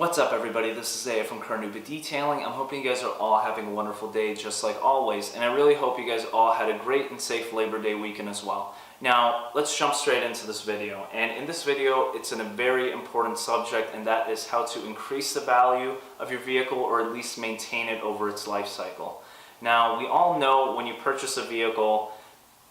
What's up everybody, this is Zaya from CarNewba Detailing. I'm hoping you guys are all having a wonderful day just like always, and I really hope you guys all had a great and safe Labor Day weekend as well. Now, let's jump straight into this video, and in this video it's in a very important subject, and that is how to increase the value of your vehicle or at least maintain it over its life cycle. Now, we all know when you purchase a vehicle,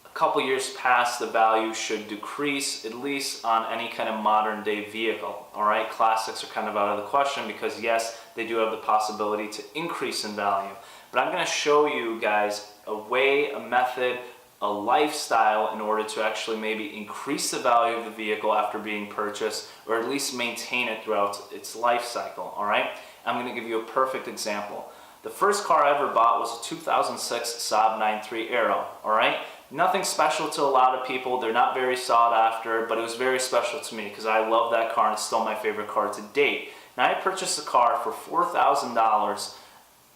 a couple years past, the value should decrease, at least on any kind of modern day vehicle. Alright, classics are kind of out of the question because yes, they do have the possibility to increase in value. But I'm going to show you guys a way, a method, a lifestyle in order to actually maybe increase the value of the vehicle after being purchased, or at least maintain it throughout its life cycle. Alright, I'm going to give you a perfect example. The first car I ever bought was a 2006 Saab 9.3 Aero. Alright, nothing special to a lot of people, they're not very sought after, but it was very special to me because I love that car and it's still my favorite car to date. Now, I purchased the car for $4,000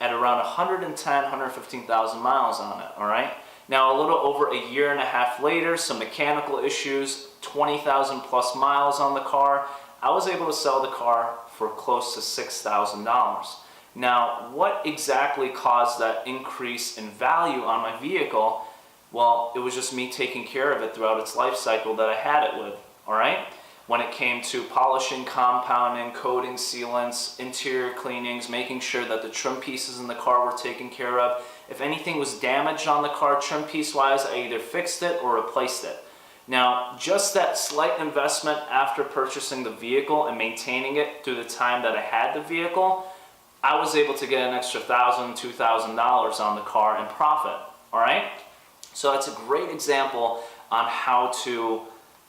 at around 115,000 miles on it, alright? Now, a little over a year and a half later, some mechanical issues, 20,000 plus miles on the car, I was able to sell the car for close to $6,000. Now, what exactly caused that increase in value on my vehicle? Well, it was just me taking care of it throughout its life cycle that I had it with, alright? When it came to polishing, compounding, coating, sealants, interior cleanings, making sure that the trim pieces in the car were taken care of. If anything was damaged on the car trim piece wise, I either fixed it or replaced it. Now, just that slight investment after purchasing the vehicle and maintaining it through the time that I had the vehicle, I was able to get an extra $1,000, $2,000 on the car in profit, alright? So that's a great example on how to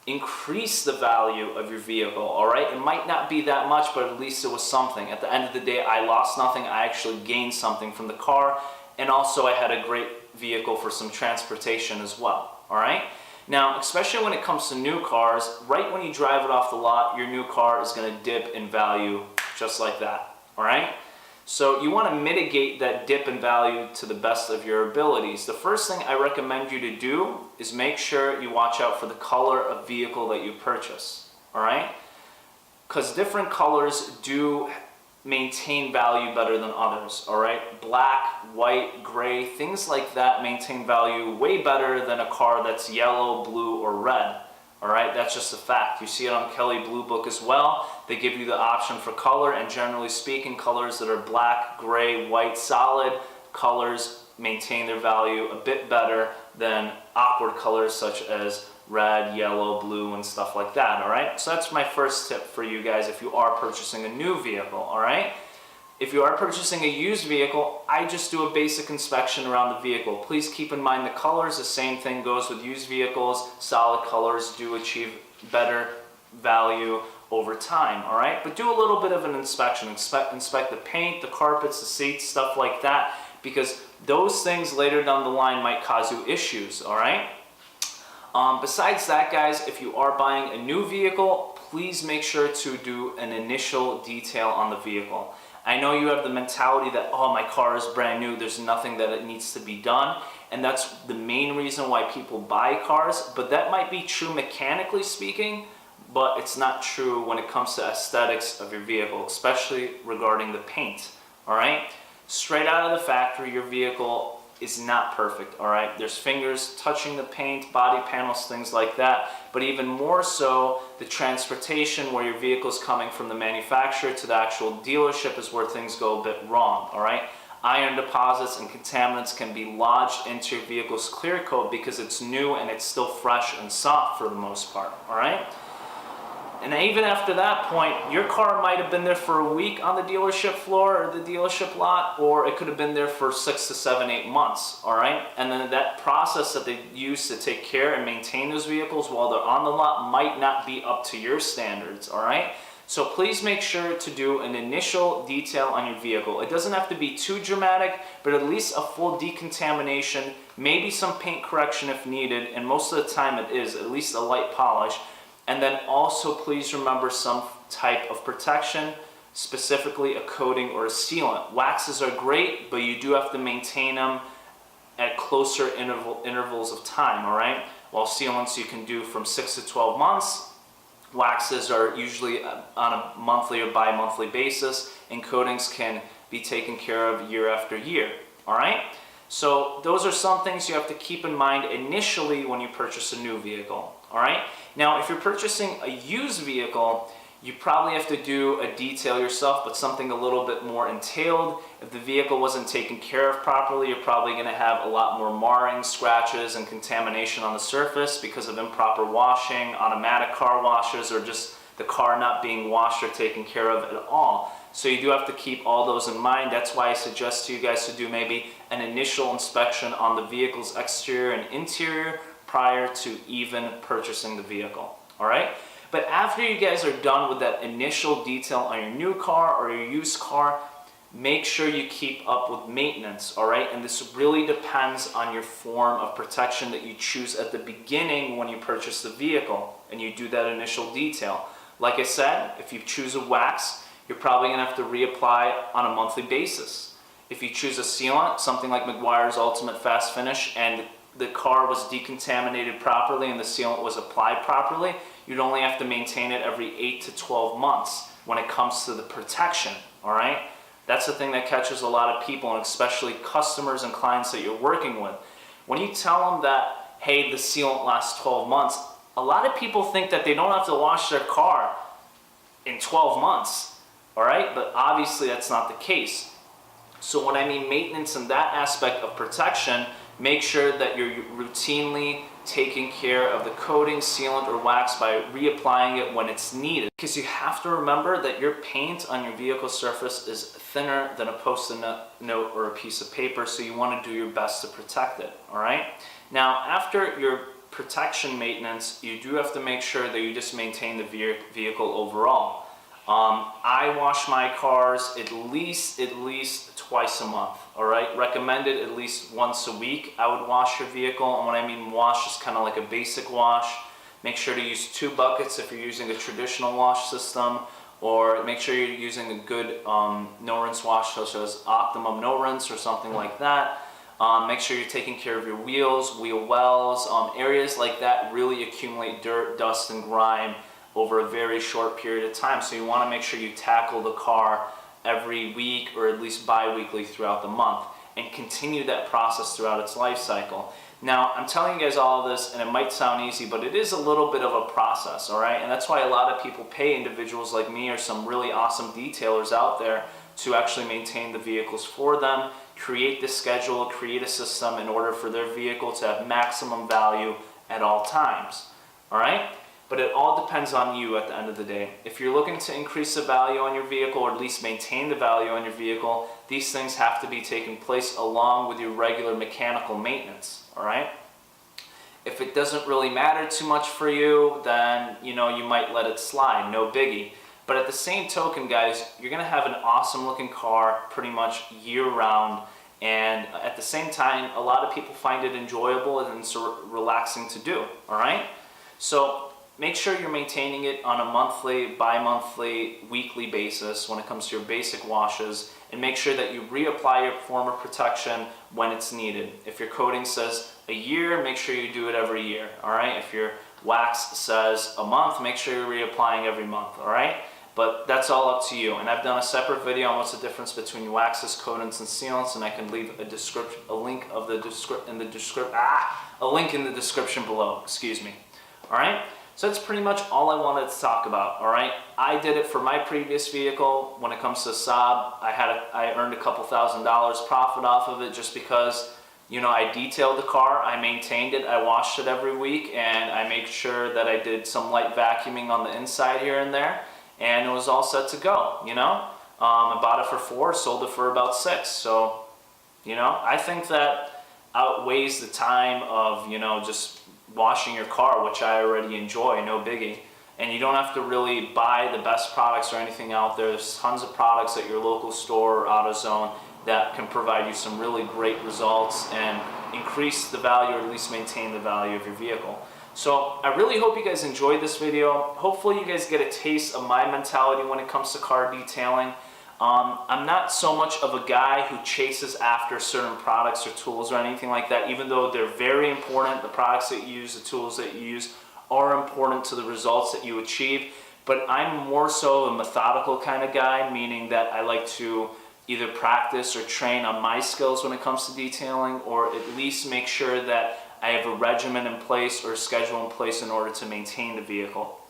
increase the value of your vehicle, alright? It might not be that much, but at least it was something. At the end of the day, I lost nothing, I actually gained something from the car, and also I had a great vehicle for some transportation as well, alright? Now, especially when it comes to new cars, right when you drive it off the lot, your new car is going to dip in value just like that, alright? So you want to mitigate that dip in value to the best of your abilities. The first thing I recommend you to do is make sure you watch out for the color of vehicle that you purchase, alright? Because different colors do maintain value better than others, alright? Black, white, gray, things like that maintain value way better than a car that's yellow, blue, or red. Alright, that's just a fact. You see it on Kelley Blue Book as well. They give you the option for color, and generally speaking, colors that are black, gray, white, solid colors maintain their value a bit better than awkward colors such as red, yellow, blue, and stuff like that, alright? So that's my first tip for you guys if you are purchasing a new vehicle, alright? If you are purchasing a used vehicle, I just do a basic inspection around the vehicle. Please keep in mind the colors, the same thing goes with used vehicles. Solid colors do achieve better value over time, alright? But do a little bit of an inspection. Inspect the paint, the carpets, the seats, stuff like that, because those things later down the line might cause you issues, alright? Besides that, guys, if you are buying a new vehicle, please make sure to do an initial detail on the vehicle. I know you have the mentality that, oh, my car is brand new, there's nothing that it needs to be done, and that's the main reason why people buy cars, but that might be true mechanically speaking, but it's not true when it comes to aesthetics of your vehicle, especially regarding the paint, alright? Straight out of the factory, your vehicle is not perfect, alright? There's fingers touching the paint, body panels, things like that, but even more so, the transportation where your vehicle is coming from the manufacturer to the actual dealership is where things go a bit wrong, alright? Iron deposits and contaminants can be lodged into your vehicle's clear coat because it's new and it's still fresh and soft for the most part, alright? And even after that point, your car might have been there for a week on the dealership floor or the dealership lot, or it could have been there for 6 to 7, 8 months, alright? And then that process that they use to take care and maintain those vehicles while they're on the lot might not be up to your standards, alright? So please make sure to do an initial detail on your vehicle. It doesn't have to be too dramatic, but at least a full decontamination, maybe some paint correction if needed, and most of the time it is, at least a light polish. And then also please remember some type of protection, specifically a coating or a sealant. Waxes are great, but you do have to maintain them at closer intervals of time, alright? While sealants you can do from 6 to 12 months, Waxes are usually on a monthly or bi-monthly basis, and coatings can be taken care of year after year. All right? So those are some things you have to keep in mind initially when you purchase a new vehicle. All right? Now, if you're purchasing a used vehicle, you probably have to do a detail yourself, but something a little bit more entailed. If the vehicle wasn't taken care of properly, you're probably going to have a lot more marring, scratches, and contamination on the surface because of improper washing, automatic car washes, or just the car not being washed or taken care of at all. So you do have to keep all those in mind. That's why I suggest to you guys to do maybe an initial inspection on the vehicle's exterior and interior prior to even purchasing the vehicle. All right? But after you guys are done with that initial detail on your new car or your used car, make sure you keep up with maintenance, all right? And this really depends on your form of protection that you choose at the beginning when you purchase the vehicle and you do that initial detail. Like I said, if you choose a wax, you're probably gonna have to reapply on a monthly basis. If you choose a sealant, something like Meguiar's Ultimate Fast Finish, and the car was decontaminated properly and the sealant was applied properly, you'd only have to maintain it every 8 to 12 months when it comes to the protection, all right? That's the thing that catches a lot of people, and especially customers and clients that you're working with. When you tell them that, hey, the sealant lasts 12 months, a lot of people think that they don't have to wash their car in 12 months, all right? But obviously that's not the case. So when I mean maintenance in that aspect of protection, make sure that you're routinely taking care of the coating, sealant, or wax by reapplying it when it's needed. Because you have to remember that your paint on your vehicle surface is thinner than a post-it note or a piece of paper, so you want to do your best to protect it, all right? Now, after your protection maintenance, you do have to make sure that you just maintain the vehicle overall. I wash my cars at least twice a month, all right? Recommended at least once a week. I would wash your vehicle, and when I mean wash, it's kind of like a basic wash. Make sure to use 2 buckets if you're using a traditional wash system, or make sure you're using a good no-rinse wash, such as Optimum No Rinse or something like that. Make sure you're taking care of your wheels, wheel wells. Areas like that really accumulate dirt, dust, and grime over a very short period of time. So you want to make sure you tackle the car every week or at least bi-weekly throughout the month and continue that process throughout its life cycle. Now, I'm telling you guys all of this, and it might sound easy, but it is a little bit of a process, all right? And that's why a lot of people pay individuals like me or some really awesome detailers out there to actually maintain the vehicles for them, create the schedule, create a system in order for their vehicle to have maximum value at all times, all right? But it all depends on you at the end of the day. If you're looking to increase the value on your vehicle, or at least maintain the value on your vehicle, these things have to be taking place along with your regular mechanical maintenance, all right? If it doesn't really matter too much for you, then you might let it slide, no biggie. But at the same token, guys, you're gonna have an awesome looking car pretty much year round, and at the same time, a lot of people find it enjoyable and it's relaxing to do, all right? So make sure you're maintaining it on a monthly, bi-monthly, weekly basis when it comes to your basic washes, and make sure that you reapply your form of protection when it's needed. If your coating says a year, make sure you do it every year, all right? If your wax says a month, make sure you're reapplying every month, all right? But that's all up to you. And I've done a separate video on what's the difference between waxes, coatings, and sealants, and I can leave a link in the description below, excuse me, all right? So that's pretty much all I wanted to talk about, all right? I did it for my previous vehicle. When it comes to Saab, I earned a couple $1,000s profit off of it just because, I detailed the car, I maintained it, I washed it every week, and I made sure that I did some light vacuuming on the inside here and there, and it was all set to go, I bought it for 4, sold it for about 6, so, I think that outweighs the time of, just washing your car, which I already enjoy, no biggie. And you don't have to really buy the best products or anything out there. There's tons of products at your local store or AutoZone that can provide you some really great results and increase the value, or at least maintain the value of your vehicle. So I really hope you guys enjoyed this video. Hopefully you guys get a taste of my mentality when it comes to car detailing. I'm not so much of a guy who chases after certain products or tools or anything like that, even though they're very important. The products that you use, the tools that you use are important to the results that you achieve, but I'm more so a methodical kind of guy, meaning that I like to either practice or train on my skills when it comes to detailing, or at least make sure that I have a regimen in place or a schedule in place in order to maintain the vehicle.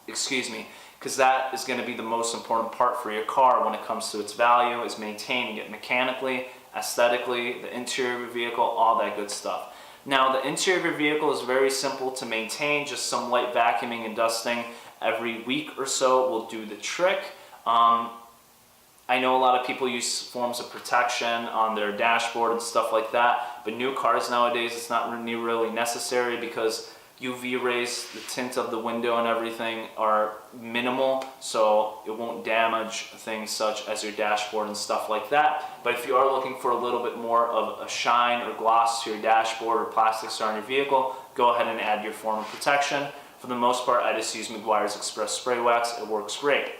Excuse me, because that is going to be the most important part for your car when it comes to its value, is maintaining it mechanically, aesthetically, the interior of your vehicle, all that good stuff. Now, the interior of your vehicle is very simple to maintain. Just some light vacuuming and dusting every week or so will do the trick. I know a lot of people use forms of protection on their dashboard and stuff like that, but new cars nowadays, it's not really necessary because UV rays, the tint of the window and everything are minimal, so it won't damage things such as your dashboard and stuff like that. But if you are looking for a little bit more of a shine or gloss to your dashboard or plastics on your vehicle, go ahead and add your form of protection. For the most part, I just use Meguiar's Express Spray Wax. It works great.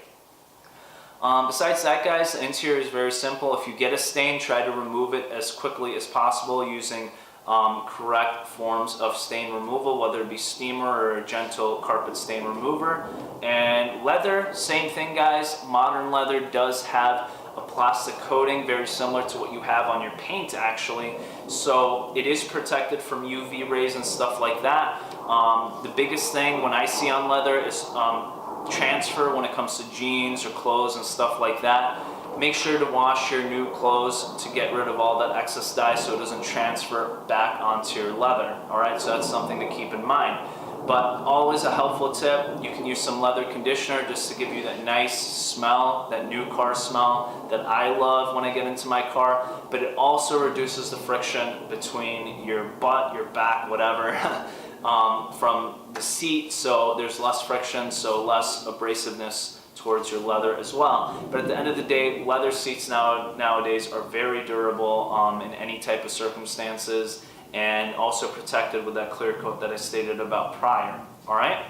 Besides that, guys, the interior is very simple. If you get a stain, try to remove it as quickly as possible using correct forms of stain removal, whether it be steamer or a gentle carpet stain remover. And leather, same thing, guys. Modern leather does have a plastic coating very similar to what you have on your paint, actually, so it is protected from UV rays and stuff like that. The biggest thing when I see on leather is transfer when it comes to jeans or clothes and stuff like that. Make sure to wash your new clothes to get rid of all that excess dye so it doesn't transfer back onto your leather. Alright, so that's something to keep in mind. But always a helpful tip, you can use some leather conditioner just to give you that nice smell, that new car smell that I love when I get into my car. But it also reduces the friction between your butt, your back, whatever, from the seat, so there's less friction, so less abrasiveness towards your leather as well. But at the end of the day, leather seats nowadays are very durable in any type of circumstances, and also protected with that clear coat that I stated about prior. Alright?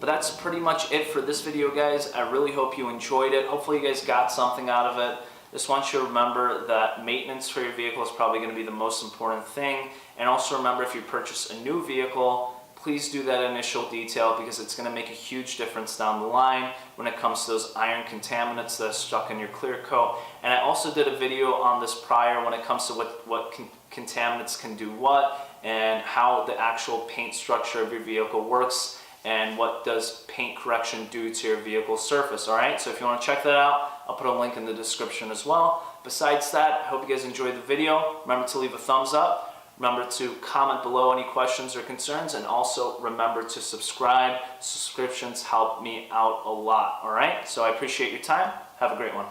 But that's pretty much it for this video, guys. I really hope you enjoyed it. Hopefully you guys got something out of it. Just want you to remember that maintenance for your vehicle is probably going to be the most important thing. And also remember, if you purchase a new vehicle, please do that initial detail, because it's going to make a huge difference down the line when it comes to those iron contaminants that are stuck in your clear coat. And I also did a video on this prior when it comes to what contaminants can do what, and how the actual paint structure of your vehicle works, and what does paint correction do to your vehicle surface. Alright, so if you want to check that out, I'll put a link in the description as well. Besides that, I hope you guys enjoyed the video. Remember to leave a thumbs up. Remember to comment below any questions or concerns, and also remember to subscribe. Subscriptions help me out a lot. Alright, so I appreciate your time. Have a great one.